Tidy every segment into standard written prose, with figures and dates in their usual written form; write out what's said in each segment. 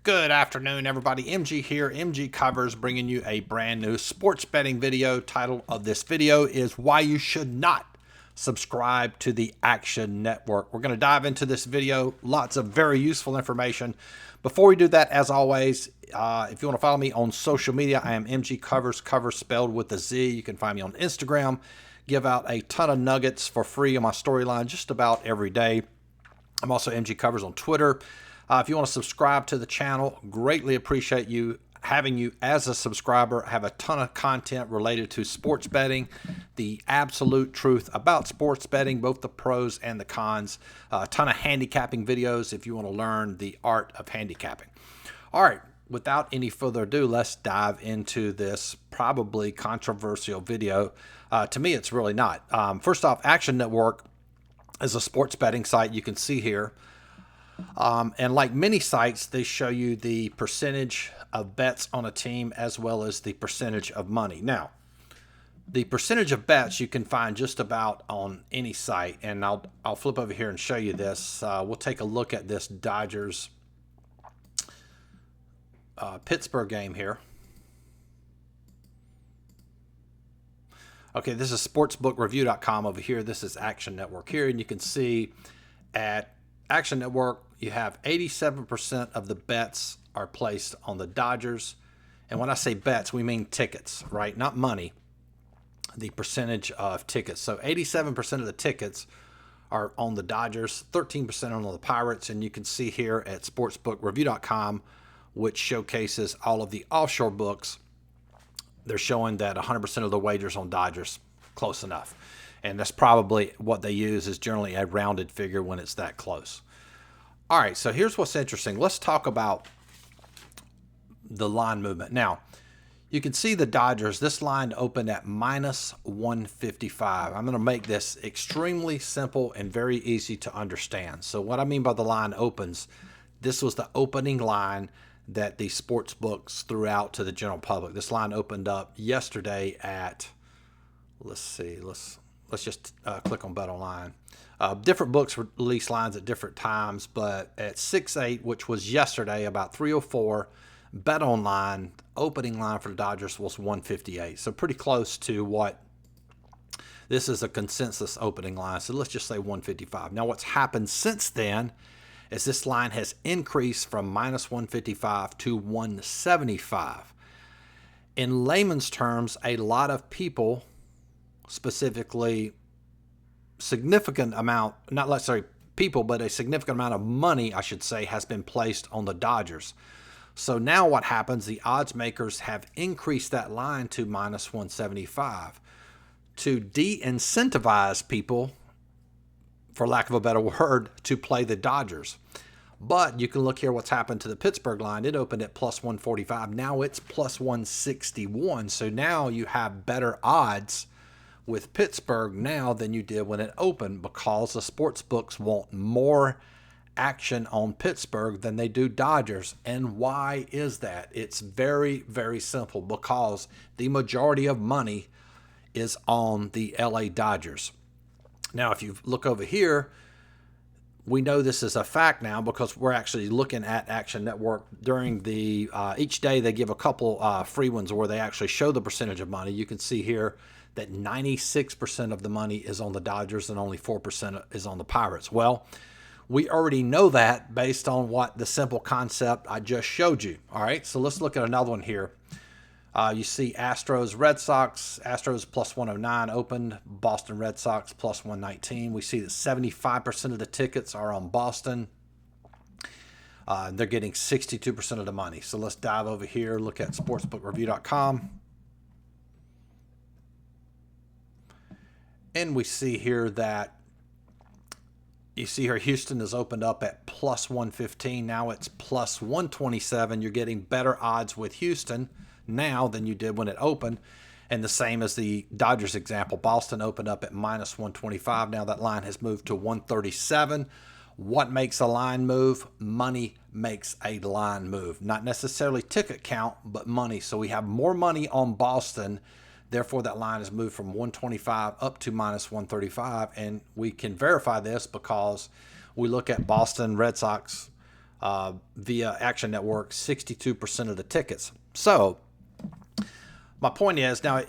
Good afternoon, everybody. MG here, MG Covers, bringing you a brand new sports betting video. Title of this video is Why You Should Not Subscribe to the Action Network. We're going to dive into this video. Lots of very useful information. Before we do that, as always, if you want to follow me on social media, I am MG Covers, Covers spelled with a Z. You can find me on Instagram. Give out a ton of nuggets for free on my storyline just about every day. I'm also MG Covers on Twitter. If you want to subscribe to the channel, greatly appreciate you having you as a subscriber. I have a ton of content related to sports betting, the absolute truth about sports betting, both the pros and the cons. A ton of handicapping videos if you want to learn the art of handicapping. All right, without any further ado, let's dive into this probably controversial video. To me, it's really not. First off, Action Network is a sports betting site you can see here. And like many sites, they show you the percentage of bets on a team as well as the percentage of money. Now, the percentage of bets you can find just about on any site, and I'll flip over here and show you this. We'll take a look at this Dodgers Pittsburgh game here. Okay, this is sportsbookreview.com over here. This is Action Network here, and you can see at Action Network, you have 87% of the bets are placed on the Dodgers. And when I say bets, we mean tickets, right? Not money, the percentage of tickets. So 87% of the tickets are on the Dodgers, 13% on the Pirates. And you can see here at sportsbookreview.com, which showcases all of the offshore books, they're showing that 100% of the wagers on Dodgers, close enough. And that's probably what they use, is generally a rounded figure when it's that close. All right, so here's what's interesting. Let's talk about the line movement. Now, you can see the Dodgers, this line opened at minus 155. I'm going to make this extremely simple and very easy to understand. So what I mean by the line opens, this was the opening line that the sports books threw out to the general public. This line opened up yesterday at, let's see, let's just click on Bet Online. Different books release lines at different times, but at 6-8, which was yesterday, about 3:04, Bet Online opening line for the Dodgers was 158. So pretty close to what this is a consensus opening line. So let's just say 155. Now what's happened since then is this line has increased from minus 155 to 175. In layman's terms, a lot of people, specifically significant amount, not necessarily people, but a significant amount of money, I should say, has been placed on the Dodgers. So now what happens, the odds makers have increased that line to minus 175 to de-incentivize people, for lack of a better word, to play the Dodgers. But you can look here what's happened to the Pittsburgh line. It opened at plus 145. Now it's plus 161. So now you have better odds with Pittsburgh now than you did when it opened, because the sports books want more action on Pittsburgh than they do Dodgers. And why is that? It's very, very simple, because the majority of money is on the LA Dodgers. Now, if you look over here, we know this is a fact now because we're actually looking at Action Network during the each day. They give a couple free ones where they actually show the percentage of money. You can see here that 96% of the money is on the Dodgers and only 4% is on the Pirates. Well, we already know that based on what the simple concept I just showed you. All right, so let's look at another one here. You see Astros, Red Sox. Astros plus 109 opened. Boston Red Sox plus 119. We see that 75% of the tickets are on Boston. They're getting 62% of the money. So let's dive over here, look at sportsbookreview.com. And we see here that you see here Houston has opened up at plus 115. Now it's plus 127. You're getting better odds with Houston now than you did when it opened. And the same as the Dodgers example. Boston opened up at minus 125. Now that line has moved to 137. What makes a line move? Money makes a line move. Not necessarily ticket count, but money. So we have more money on Boston. Therefore, that line has moved from 125 up to minus 135. And we can verify this because we look at Boston Red Sox via Action Network 62% of the tickets. So my point is now,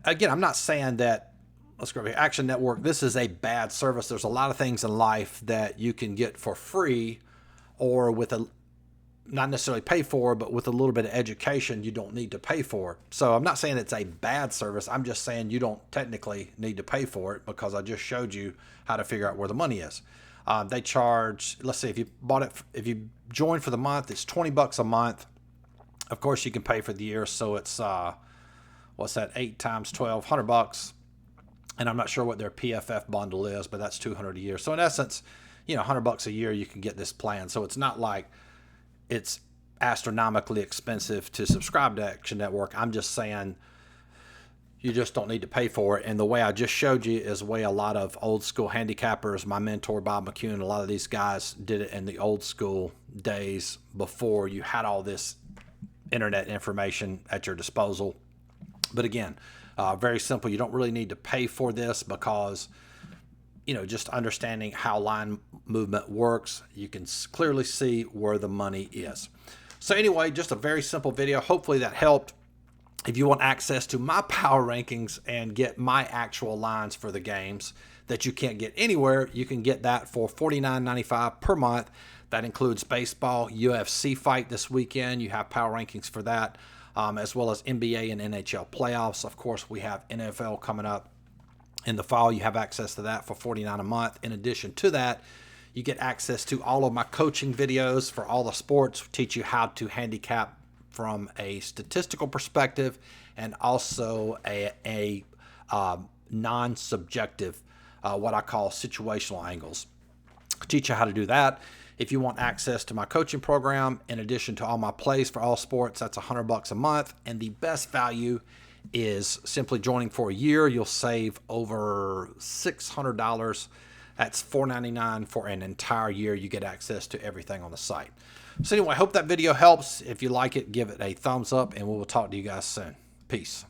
again, I'm not saying that, let's go over here, Action Network, this is a bad service. There's a lot of things in life that you can get for free or with a, not necessarily pay for, but with a little bit of education, you don't need to pay for. So I'm not saying it's a bad service. I'm just saying you don't technically need to pay for it, because I just showed you how to figure out where the money is. They charge, let's see, if you bought it, if you join for the month, it's $20 a month. Of course, you can pay for the year. So it's, what's that? 8 times 12, $100. And I'm not sure what their PFF bundle is, but that's $200 a year. So in essence, you know, $100 a year, you can get this plan. So it's not like it's astronomically expensive to subscribe to Action Network. I'm just saying you just don't need to pay for it. And the way I just showed you is the way a lot of old school handicappers, my mentor Bob McCune, a lot of these guys did it in the old school days before you had all this internet information at your disposal. But again, very simple. You don't really need to pay for this, because, you know, just understanding how line movement works, you can clearly see where the money is. So anyway, just a very simple video. Hopefully that helped. If you want access to my power rankings and get my actual lines for the games that you can't get anywhere, you can get that for $49.95 per month. That includes baseball, UFC fight this weekend. You have power rankings for that, as well as NBA and NHL playoffs. Of course, we have NFL coming up in the fall. You have access to that for $49 a month. In addition to that, you get access to all of my coaching videos for all the sports, teach you how to handicap from a statistical perspective, and also a non-subjective, what I call situational angles. Teach you how to do that. If you want access to my coaching program, in addition to all my plays for all sports, that's $100 a month. And the best value is simply joining for a year. You'll save over $600. That's $499 for an entire year. You get access to everything on the site. So anyway, I hope that video helps. If you like it, give it a thumbs up, and we will talk to you guys soon. Peace.